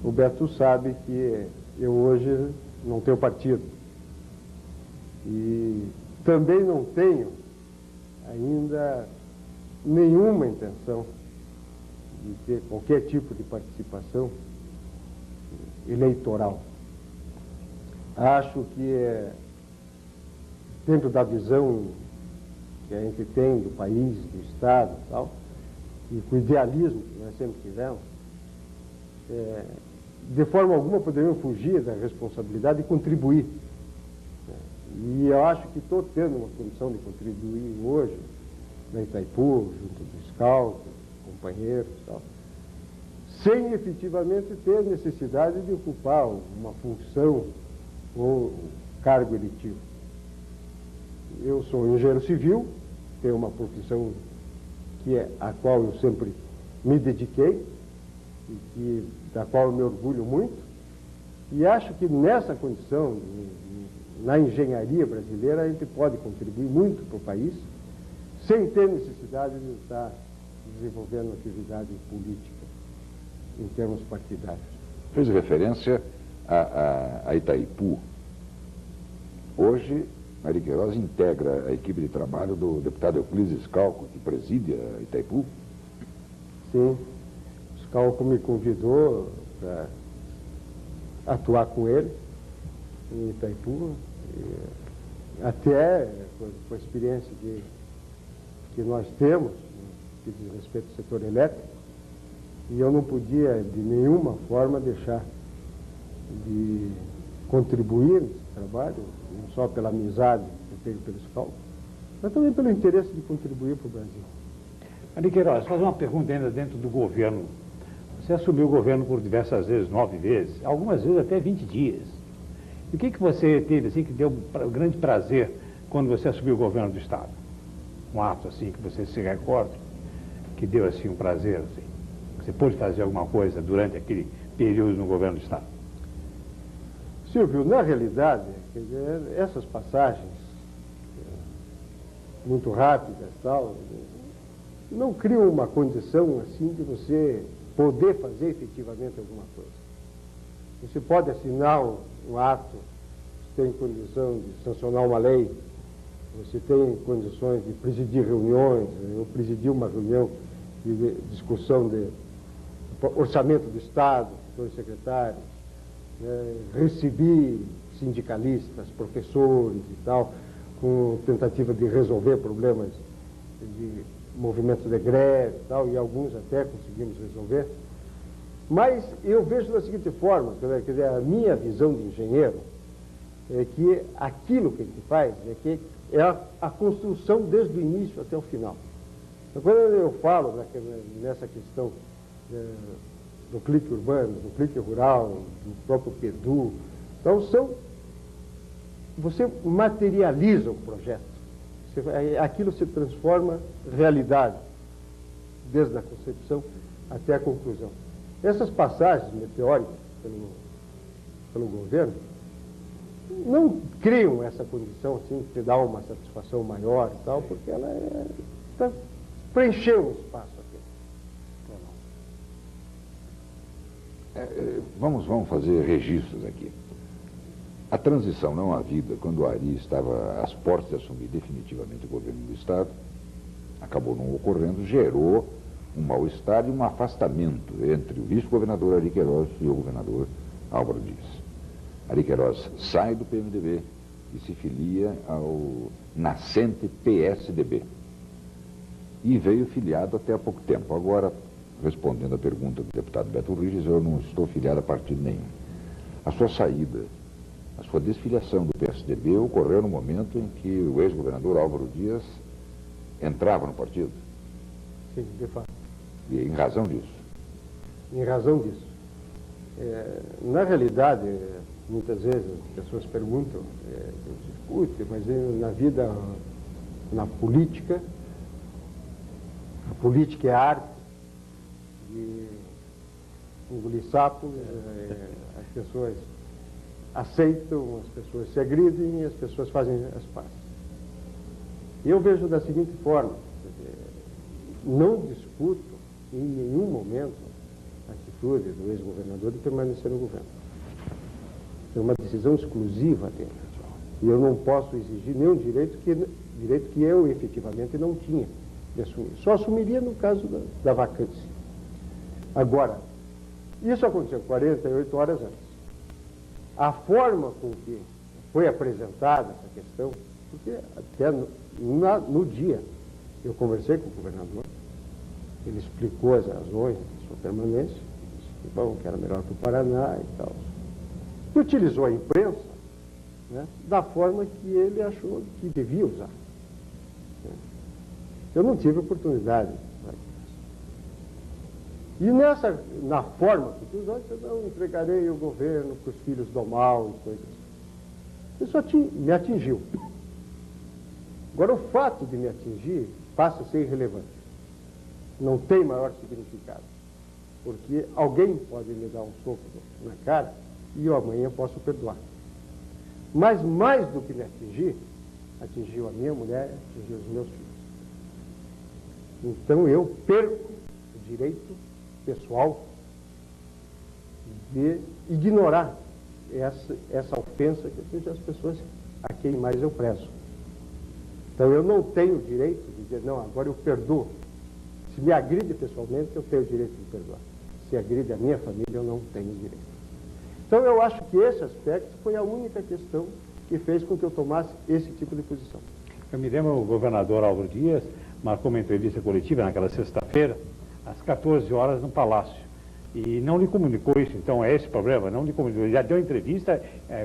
o Beto sabe que eu hoje não tenho partido. E também não tenho ainda nenhuma intenção de ter qualquer tipo de participação eleitoral. Acho que dentro da visão que a gente tem do país, do Estado e tal, e com o idealismo que nós sempre tivemos, de forma alguma poderiam fugir da responsabilidade e contribuir. E eu acho que estou tendo uma condição de contribuir hoje na Itaipu, junto dos Scout, companheiros e tal, sem efetivamente ter necessidade de ocupar uma função ou cargo eletivo. Eu sou engenheiro civil, tenho uma profissão a qual eu sempre me dediquei, e da qual eu me orgulho muito, e acho que nessa condição, na engenharia brasileira, a gente pode contribuir muito para o país, sem ter necessidade de estar desenvolvendo atividade política em termos partidários. Fez referência a Itaipu. Hoje, Ari Queiroz integra a equipe de trabalho do deputado Euclides Scalco, que preside a Itaipu? Sim, o Scalco me convidou para atuar com ele em Itaipu, até com a experiência que nós temos, que diz respeito ao setor elétrico, e eu não podia de nenhuma forma deixar de contribuir nesse trabalho, não só pela amizade que eu tenho pelo Scalco, mas também pelo interesse de contribuir para o Brasil. Ari Queiroz, fazer uma pergunta ainda dentro do governo. Você assumiu o governo por diversas vezes, 9 vezes, algumas vezes até 20 dias. E o que você teve, assim, que deu grande prazer quando você assumiu o governo do Estado? Um ato, assim, que você se recorda, que deu, assim, um prazer, assim? Você pôde fazer alguma coisa durante aquele período no governo do Estado? Silvio, na realidade, quer dizer, essas passagens muito rápidas, tal, não criam uma condição assim de você poder fazer efetivamente alguma coisa. Você pode assinar um ato, você tem condição de sancionar uma lei, você tem condições de presidir reuniões. Eu presidi uma reunião de discussão de orçamento do Estado, dois secretários, recebi sindicalistas, professores e tal, com tentativa de resolver problemas de movimentos de greve e tal, e alguns até conseguimos resolver. Mas eu vejo da seguinte forma, quer dizer, a minha visão de engenheiro é que aquilo que a gente faz é a construção desde o início até o final. Então, quando eu falo nessa questão do clique urbano, do clique rural, do próprio PEDU, então você materializa o projeto. Aquilo se transforma em realidade, desde a concepção até a conclusão. Essas passagens meteóricas pelo governo não criam essa condição assim que dá uma satisfação maior e tal, porque ela está preenchendo um espaço aqui. Vamos fazer registros aqui. A transição não havida, quando o Ari estava às portas de assumir definitivamente o governo do Estado, acabou não ocorrendo, gerou um mal-estar e um afastamento entre o vice-governador Ari Queiroz e o governador Álvaro Dias. Ari Queiroz sai do PMDB e se filia ao nascente PSDB. E veio filiado até há pouco tempo. Agora, respondendo à pergunta do deputado Beto Riges, eu não estou filiado a partido nenhum. A sua saída, a sua desfiliação do PSDB ocorreu no momento em que o ex-governador Álvaro Dias entrava no partido. Sim, de fato. E em razão disso. Em razão disso. Na realidade, muitas vezes as pessoas perguntam, discutem, mas na vida, na política, a política é a arte de engolir sapos, as pessoas aceitam, as pessoas se agridem e as pessoas fazem as pazes. Eu vejo da seguinte forma, não discuto em nenhum momento a atitude do ex-governador de permanecer no governo. É uma decisão exclusiva dele. E eu não posso exigir nenhum direito que eu efetivamente não tinha de assumir. Só assumiria no caso da vacância. Agora, isso aconteceu 48 horas antes. A forma com que foi apresentada essa questão, porque até no dia eu conversei com o governador, ele explicou as razões da sua permanência, disse que era melhor para o Paraná e tal. E utilizou a imprensa, né, da forma que ele achou que devia usar. Eu não tive oportunidade. E na forma que usou, eu não entregarei o governo para os filhos do mal e coisas assim. Isso me atingiu. Agora, o fato de me atingir passa a ser irrelevante. Não tem maior significado. Porque alguém pode me dar um soco na cara e eu amanhã posso perdoar. Mas mais do que me atingir, atingiu a minha mulher, atingiu os meus filhos. Então eu perco o direito pessoal de ignorar essa ofensa que atinge as pessoas a quem mais eu prezo. Então eu não tenho o direito de dizer, não, agora eu perdoo. Se me agride pessoalmente, eu tenho o direito de perdoar. Se agride a minha família, eu não tenho direito. Então eu acho que esse aspecto foi a única questão que fez com que eu tomasse esse tipo de posição. Eu me lembro, o governador Álvaro Dias marcou uma entrevista coletiva naquela sexta-feira, às 14 horas no Palácio. E não lhe comunicou isso, então é esse o problema, não lhe comunicou. Ele já deu entrevista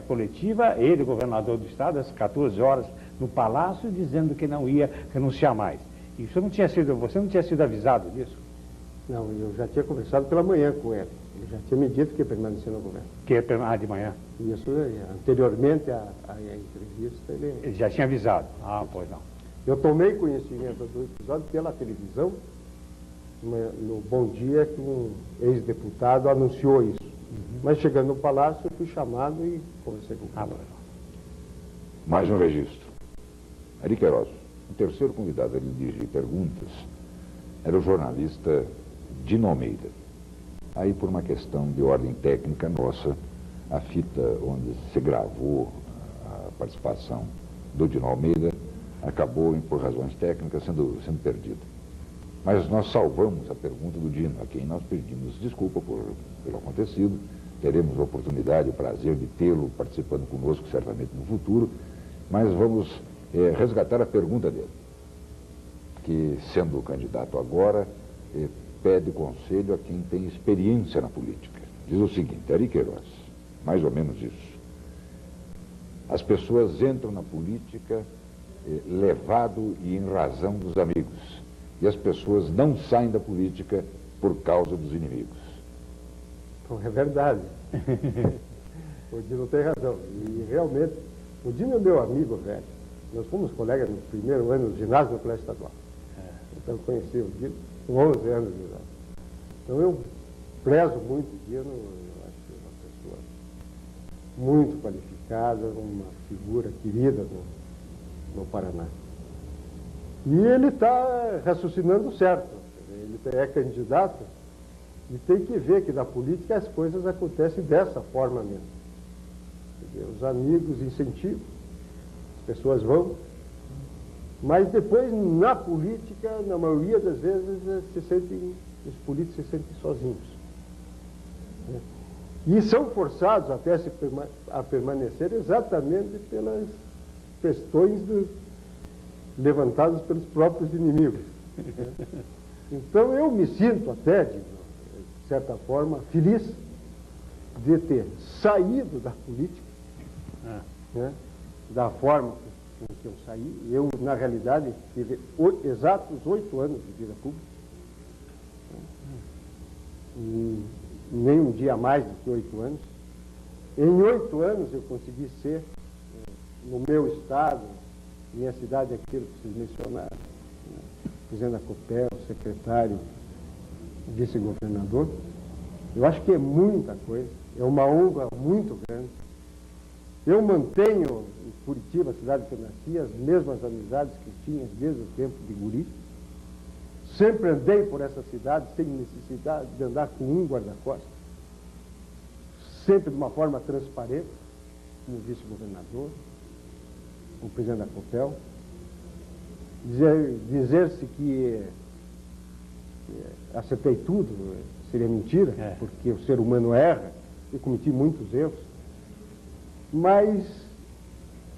coletiva, ele, governador do Estado, às 14 horas no Palácio, dizendo que não ia renunciar mais. Isso você não tinha sido avisado disso? Não, eu já tinha conversado pela manhã com ele. Ele já tinha me dito que ia permanecer no governo. Que ia de manhã? Isso, anteriormente à entrevista, ele já tinha avisado? Ah, pois não. Eu tomei conhecimento do episódio pela televisão, no Bom Dia, que um ex-deputado anunciou isso. Mas chegando no Palácio, eu fui chamado e conversei com o cara. Mais um registro. Ari Queiroz, o terceiro convidado a lhe dirigir perguntas, era o jornalista Dino Almeida. Aí, por uma questão de ordem técnica nossa, a fita onde se gravou a participação do Dino Almeida acabou, por razões técnicas, sendo perdida. Mas nós salvamos a pergunta do Dino, a quem nós pedimos desculpa pelo acontecido. Teremos a oportunidade e o prazer de tê-lo participando conosco, certamente no futuro, mas vamos resgatar a pergunta dele, que, sendo candidato agora, pede conselho a quem tem experiência na política. Diz o seguinte: Ari Queiroz, mais ou menos isso. As pessoas entram na política levado e em razão dos amigos. E as pessoas não saem da política por causa dos inimigos. Então, é verdade. O Dino tem razão. E realmente, o Dino é meu amigo velho. Nós fomos colegas no primeiro ano do ginásio do Colégio Estadual. Então eu conheci o Dino com 11 anos de idade. Então eu prezo muito o Dino, eu acho que é uma pessoa muito qualificada, uma figura querida no Paraná. E ele está raciocinando certo. Ele é candidato e tem que ver que na política as coisas acontecem dessa forma mesmo. Quer dizer, os amigos incentivam, as pessoas vão, mas depois, na política, na maioria das vezes, os políticos se sentem sozinhos. Né? E são forçados até a permanecer exatamente pelas questões levantadas pelos próprios inimigos. Né? Então, eu me sinto até, de certa forma, feliz de ter saído da política, né? Da forma em que eu saí. Eu, na realidade, tive exatos 8 anos de vida pública. E nem um dia mais do que 8 anos. Em 8 anos eu consegui ser, no meu estado, minha cidade, aquilo que vocês mencionaram, né? Presidente da COPEL, secretário, vice-governador. Eu acho que é muita coisa, é uma honra muito grande. Eu mantenho em Curitiba, a cidade que eu nasci, as mesmas amizades que tinha desde o tempo de guri. Sempre andei por essa cidade sem necessidade de andar com um guarda-costas. Sempre de uma forma transparente, como vice-governador, como presidente da COPEL. Dizer-se que acertei tudo seria mentira, porque o ser humano erra, e cometi muitos erros. Mas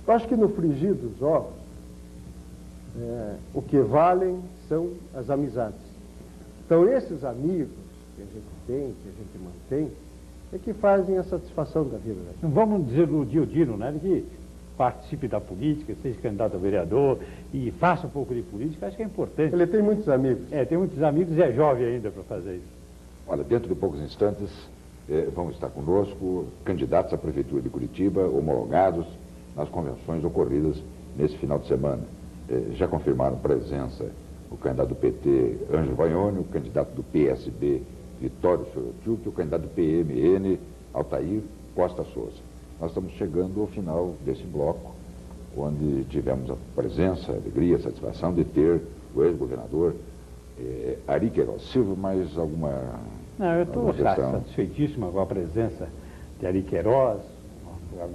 eu acho que no frigir dos ovos, o que valem são as amizades. Então, esses amigos que a gente tem, que a gente mantém, é que fazem a satisfação da vida. Não vamos dizer no Dino, né, que participe da política, seja candidato a vereador e faça um pouco de política, acho que é importante. Ele tem muitos amigos. Tem muitos amigos e é jovem ainda para fazer isso. Olha, dentro de poucos instantes vão estar conosco candidatos à Prefeitura de Curitiba, homologados nas convenções ocorridas nesse final de semana. Já confirmaram presença o candidato do PT, Ângelo Vagnoni, o candidato do PSB, Vitório Sorochuk, e o candidato do PMN, Altair Costa Souza. Nós estamos chegando ao final desse bloco, onde tivemos a presença, a alegria, a satisfação de ter o ex-governador Ari Queiroz. Silvio, mais alguma... Não, eu estou satisfeitíssimo com a presença de Ari Queiroz,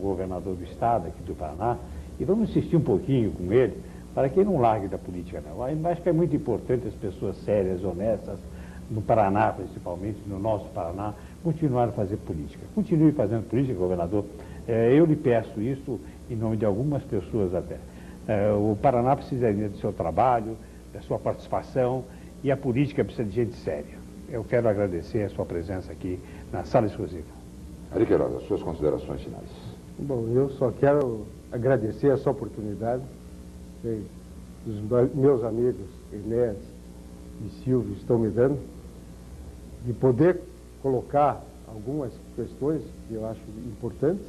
governador do estado aqui do Paraná, e vamos insistir um pouquinho com ele, para que ele não largue da política, não. Eu acho que é muito importante as pessoas sérias, honestas, no Paraná principalmente, no nosso Paraná, continuarem a fazer política. Continue fazendo política, governador. Eu lhe peço isso em nome de algumas pessoas até. O Paraná precisa do seu trabalho, da sua participação, e a política precisa de gente séria. Eu quero agradecer a sua presença aqui na sala exclusiva. Ari Queiroz, as suas considerações finais. Bom, eu só quero agradecer essa oportunidade. Os meus amigos Inés e Silvio estão me dando, de poder colocar algumas questões que eu acho importantes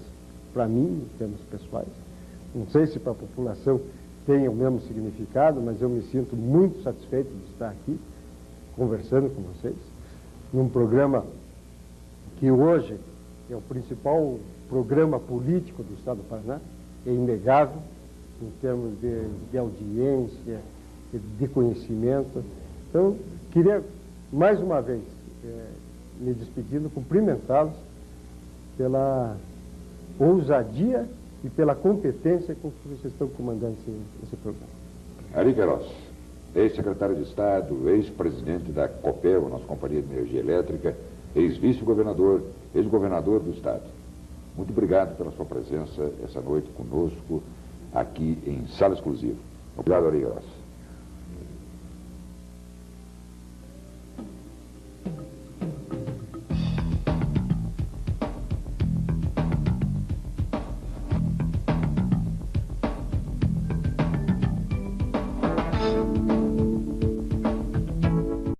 para mim, em termos pessoais. Não sei se para a população tem o mesmo significado, mas eu me sinto muito satisfeito de estar aqui, conversando com vocês, num programa que hoje é o principal programa político do Estado do Paraná, é inegável, em termos de audiência, de conhecimento. Então, queria, mais uma vez, me despedindo, cumprimentá-los pela ousadia e pela competência com que vocês estão comandando esse programa. Ari Queiroz, ex-secretário de Estado, ex-presidente da COPEL, nossa Companhia de Energia Elétrica, ex-vice-governador, ex-governador do Estado. Muito obrigado pela sua presença essa noite conosco, aqui em Sala Exclusiva. Obrigado, Ari Queiroz.